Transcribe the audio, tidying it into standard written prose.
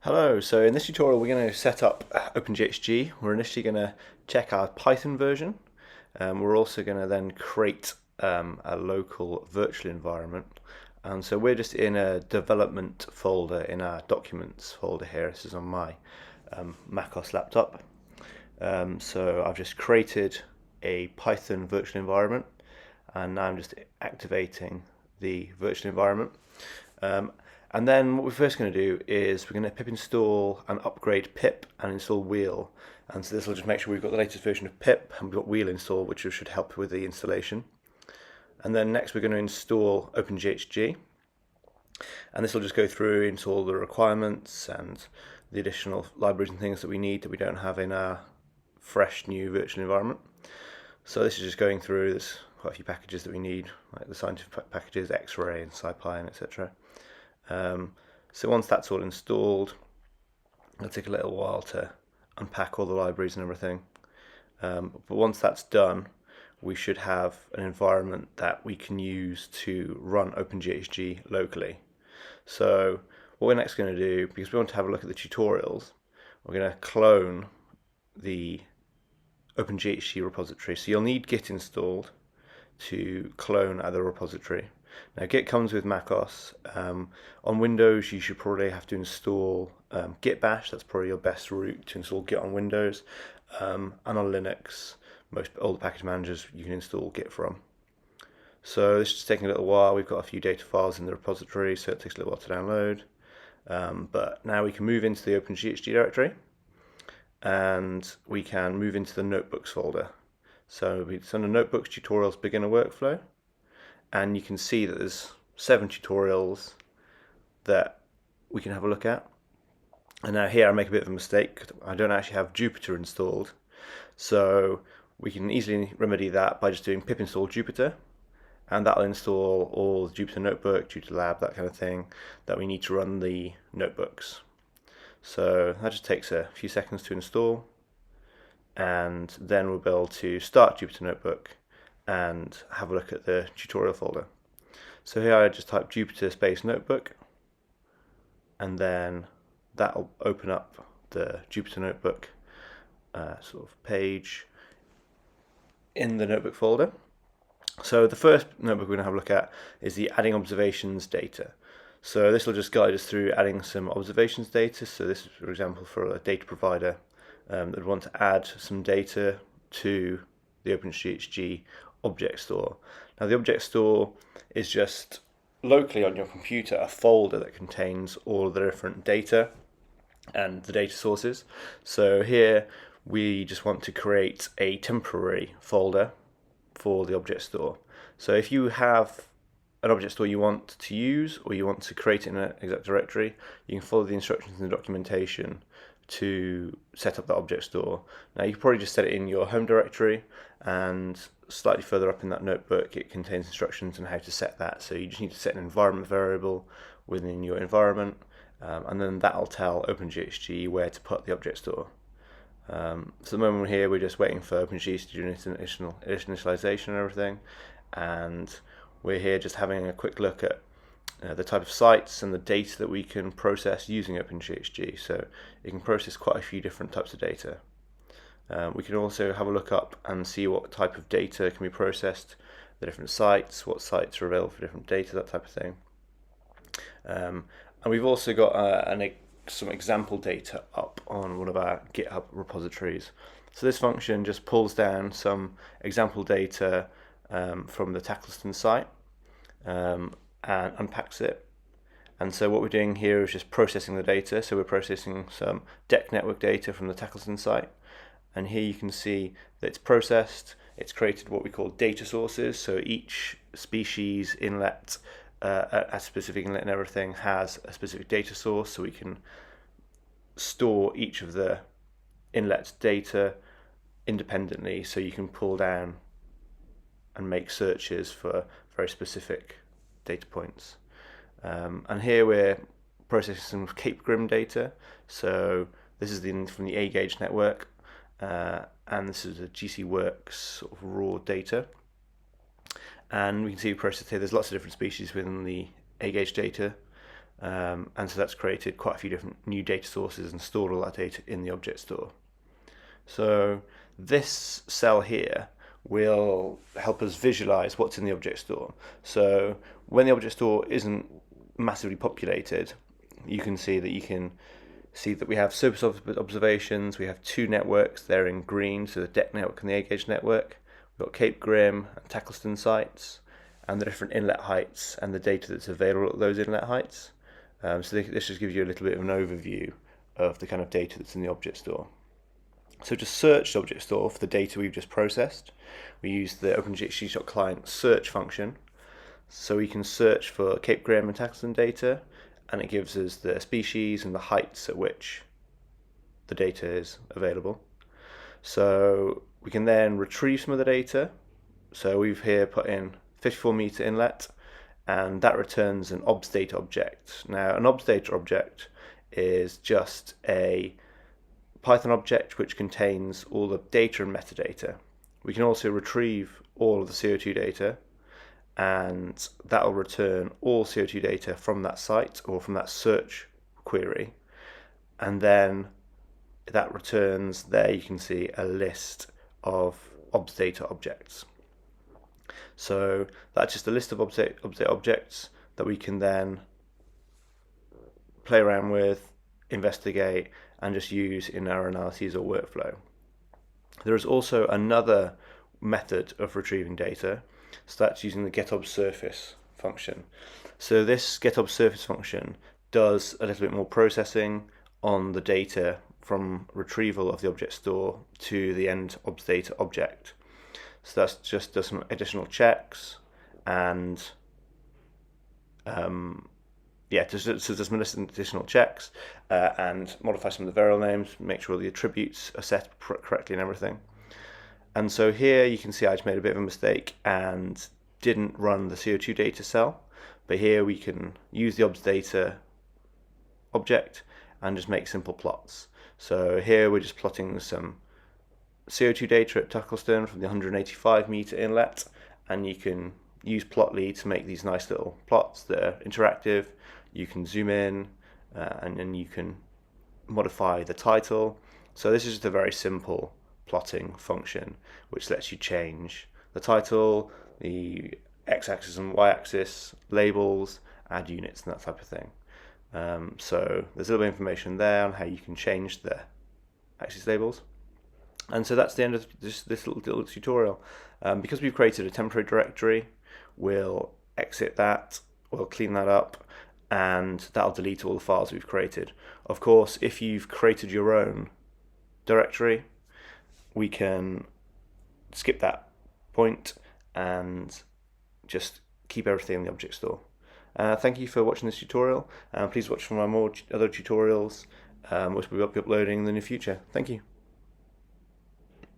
Hello, so in this tutorial we're going to set up OpenGHG. We're initially going to check our Python version. We're also going to then create a local virtual environment. And so we're just in a development folder in our documents folder here. This is on my macOS laptop. So I've just created a Python virtual environment, and now I'm just activating the virtual environment. And then what we're first going to do is we're going to pip install and upgrade pip and install wheel. And so this will just make sure we've got the latest version of pip and we've got wheel installed, which should help with the installation. And then next we're going to install OpenGHG. And this will just go through, install the requirements and the additional libraries and things that we need that we don't have in our fresh new virtual environment. So this is just going through, there's quite a few packages that we need, like the scientific packages, X-ray and SciPy and etc. So once that's all installed, it'll take a little while to unpack all the libraries and everything. But once that's done, we should have an environment that we can use to run OpenGHG locally. So what we're next going to do, because we want to have a look at the tutorials, we're going to clone the OpenGHG repository. So you'll need Git installed to clone other repository. Now Git comes with macOS. On Windows you should probably have to install Git Bash. That's probably your best route to install Git on Windows. And on Linux, most older package managers you can install Git from. So this is taking a little while. We've got a few data files in the repository, so it takes a little while to download. But now we can move into the OpenGHG directory, and we can move into the notebooks folder. So it's under notebooks, tutorials, beginner workflow, and you can see that there's 7 tutorials that we can have a look at. And now here I make a bit of a mistake. I don't actually have Jupyter installed, so we can easily remedy that by just doing pip install Jupyter, and that'll install all the Jupyter Notebook, Jupyter Lab, that kind of thing that we need to run the notebooks. So that just takes a few seconds to install, and then we'll be able to start Jupyter Notebook and have a look at the tutorial folder. So here I just type Jupyter space notebook, and then that'll open up the Jupyter Notebook sort of page in the notebook folder. So the first notebook we're going to have a look at is the adding observations data. So this will just guide us through adding some observations data. So this is, for example, for a data provider that would want to add some data to the OpenGHG object store. Now the object store is just locally on your computer a folder that contains all of the different data and the data sources. So here we just want to create a temporary folder for the object store. So if you have an object store you want to use, or you want to create it in an exact directory, you can follow the instructions in the documentation to set up that object store. Now you can probably just set it in your home directory, and slightly further up in that notebook it contains instructions on how to set that. So you just need to set an environment variable within your environment, and then that'll tell OpenGHG where to put the object store. So at the moment here we're just waiting for OpenGHG to do initialization and everything, and we're here just having a quick look at the type of sites and the data that we can process using OpenGHG. So it can process quite a few different types of data. We can also have a look up and see what type of data can be processed, the different sites, what sites are available for different data, that type of thing. And we've also got some example data up on one of our GitHub repositories. So this function just pulls down some example data from the Tackleton site and unpacks it. And so what we're doing here is just processing the data. So we're processing some DECC network data from the Tackleton site, and here you can see that it's processed. It's created what we call data sources. So each species inlet, a specific inlet and everything, has a specific data source, so we can store each of the inlet data independently, so you can pull down and make searches for very specific data points. And here we're processing some Cape Grim data. So this is from the AGAGE network, and this is a GC Works sort of raw data. And we can see we processed here, there's lots of different species within the AGAGE data. and so that's created quite a few different new data sources and stored all that data in the object store. So this cell here will help us visualize what's in the object store. So when the object store isn't massively populated, you can see that we have surface observations. We have two networks, they're in green, so the DECC network and the AGAGE network. We've got Cape Grim and Tackleston sites, and the different inlet heights and the data that's available at those inlet heights. So this just gives you a little bit of an overview of the kind of data that's in the object store. So to search the object store for the data we've just processed, we use the OpenGHG.client search function. So we can search for Cape Grim and Tackleston data, and it gives us the species and the heights at which the data is available. So we can then retrieve some of the data. So we've here put in 54 meter inlet, and that returns an obs data object. Now, an obs data object is just a Python object which contains all the data and metadata. We can also retrieve all of the CO2 data, and that will return all CO2 data from that site or from that search query, and then that returns, there you can see a list of obs data objects. So that's just a list of obs data objects that we can then play around with, investigate, and just use in our analyses or workflow. There is also another method of retrieving data, so that's using the getObsSurface function. So this getObsSurface function does a little bit more processing on the data from retrieval of the object store to the end obs data object. So that's just does some additional checks and just some additional checks and modify some of the variable names, make sure the attributes are set correctly and everything. And so here you can see I just made a bit of a mistake and didn't run the CO2 data cell, but here we can use the obs data object and just make simple plots. So here we're just plotting some CO2 data at Tackleston from the 185 meter inlet, and you can use Plotly to make these nice little plots that are interactive. You can zoom in and then you can modify the title. So this is just a very simple plotting function which lets you change the title, the x-axis and y-axis, labels, add units and that type of thing. So there's a little bit of information there on how you can change the axis labels. And so that's the end of this little tutorial. Because we've created a temporary directory, we'll exit that, we'll clean that up, and that'll delete all the files we've created. Of course, if you've created your own directory, we can skip that point and just keep everything in the object store. Thank you for watching this tutorial, and please watch for my other tutorials which we'll be uploading in the near future. Thank you.